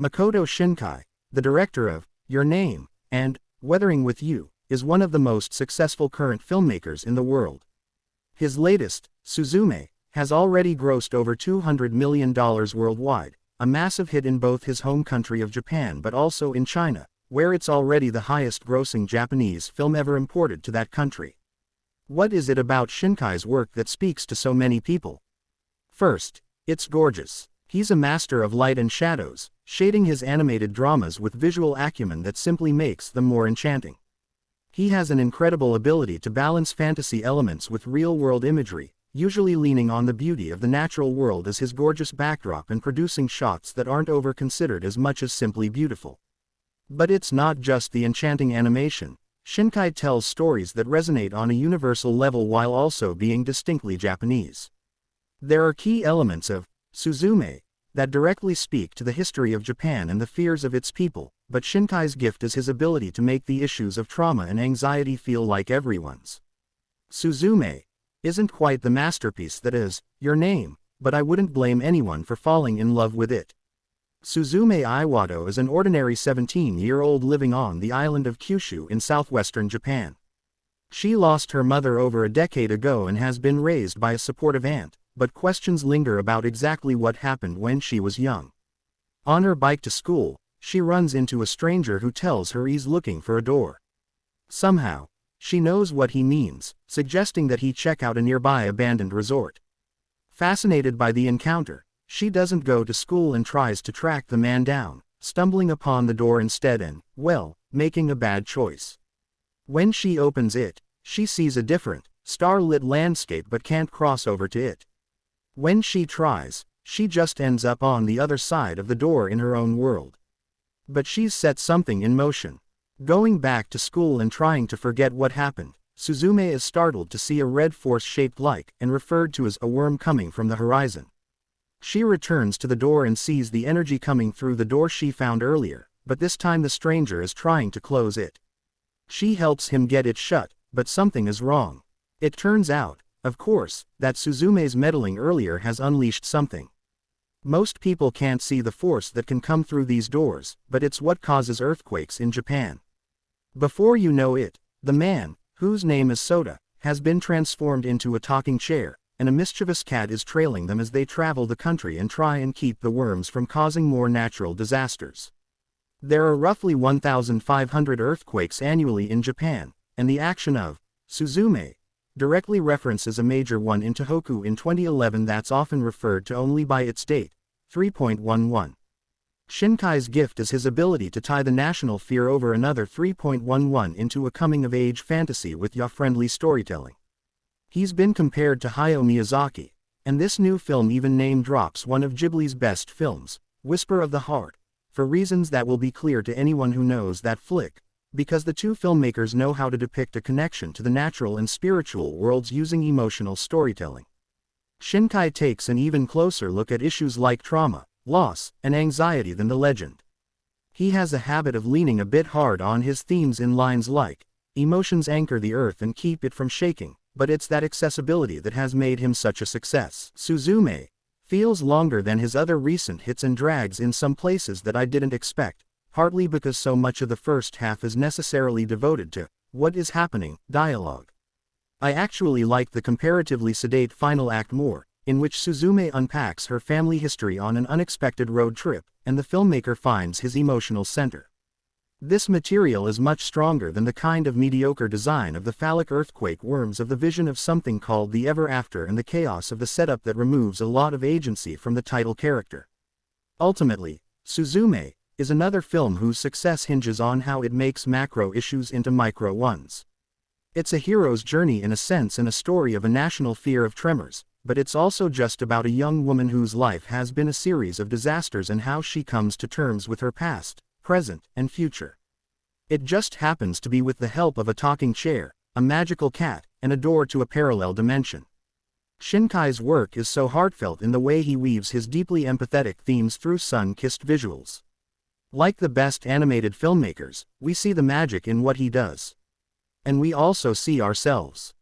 Makoto Shinkai, the director of Your Name and Weathering with You, is one of the most successful current filmmakers in the world. His latest, Suzume, has already grossed over $200 million worldwide, a massive hit in both his home country of Japan but also in China, where it's already the highest-grossing Japanese film ever imported to that country. What is it about Shinkai's work that speaks to so many people? First, it's gorgeous. He's a master of light and shadows, shading his animated dramas with visual acumen that simply makes them more enchanting. He has an incredible ability to balance fantasy elements with real-world imagery, usually leaning on the beauty of the natural world as his gorgeous backdrop and producing shots that aren't over-considered as much as simply beautiful. But it's not just the enchanting animation. Shinkai tells stories that resonate on a universal level while also being distinctly Japanese. There are key elements of Suzume that directly speak to the history of Japan and the fears of its people, but Shinkai's gift is his ability to make the issues of trauma and anxiety feel like everyone's. Suzume isn't quite the masterpiece that is Your Name, but I wouldn't blame anyone for falling in love with it. Suzume Iwato is an ordinary 17-year-old living on the island of Kyushu in southwestern Japan. She lost her mother over a decade ago and has been raised by a supportive aunt, but questions linger about exactly what happened when she was young. On her bike to school, she runs into a stranger who tells her he's looking for a door. Somehow, she knows what he means, suggesting that he check out a nearby abandoned resort. Fascinated by the encounter, she doesn't go to school and tries to track the man down, stumbling upon the door instead and, well, making a bad choice. When she opens it, she sees a different, star-lit landscape but can't cross over to it. When she tries, she just ends up on the other side of the door in her own world. But she's set something in motion. Going back to school and trying to forget what happened, Suzume is startled to see a red force shaped like and referred to as a worm coming from the horizon. She returns to the door and sees the energy coming through the door she found earlier, but this time the stranger is trying to close it. She helps him get it shut, but something is wrong. It turns out, of course, that Suzume's meddling earlier has unleashed something. Most people can't see the force that can come through these doors, but it's what causes earthquakes in Japan. Before you know it, the man, whose name is Soda, has been transformed into a talking chair, and a mischievous cat is trailing them as they travel the country and try and keep the worms from causing more natural disasters. There are roughly 1,500 earthquakes annually in Japan, and the action of Suzume directly references a major one in Tohoku in 2011 that's often referred to only by its date, 3.11. Shinkai's gift is his ability to tie the national fear over another 3.11 into a coming-of-age fantasy with yaoi-friendly storytelling. He's been compared to Hayao Miyazaki, and this new film even name-drops one of Ghibli's best films, Whisper of the Heart, for reasons that will be clear to anyone who knows that flick, because the two filmmakers know how to depict a connection to the natural and spiritual worlds using emotional storytelling. Shinkai takes an even closer look at issues like trauma, loss, and anxiety than the legend. He has a habit of leaning a bit hard on his themes in lines like, "Emotions anchor the earth and keep it from shaking," but it's that accessibility that has made him such a success. Suzume feels longer than his other recent hits and drags in some places that I didn't expect, partly because so much of the first half is necessarily devoted to "what is happening" dialogue. I actually like the comparatively sedate final act more, in which Suzume unpacks her family history on an unexpected road trip, and the filmmaker finds his emotional center. This material is much stronger than the kind of mediocre design of the phallic earthquake worms of the vision of something called the Ever After and the chaos of the setup that removes a lot of agency from the title character. Ultimately, Suzume is another film whose success hinges on how it makes macro issues into micro ones. It's a hero's journey in a sense and a story of a national fear of tremors, but it's also just about a young woman whose life has been a series of disasters and how she comes to terms with her past, present, and future. It just happens to be with the help of a talking chair, a magical cat, and a door to a parallel dimension. Shinkai's work is so heartfelt in the way he weaves his deeply empathetic themes through sun-kissed visuals. Like the best animated filmmakers, we see the magic in what he does. And we also see ourselves.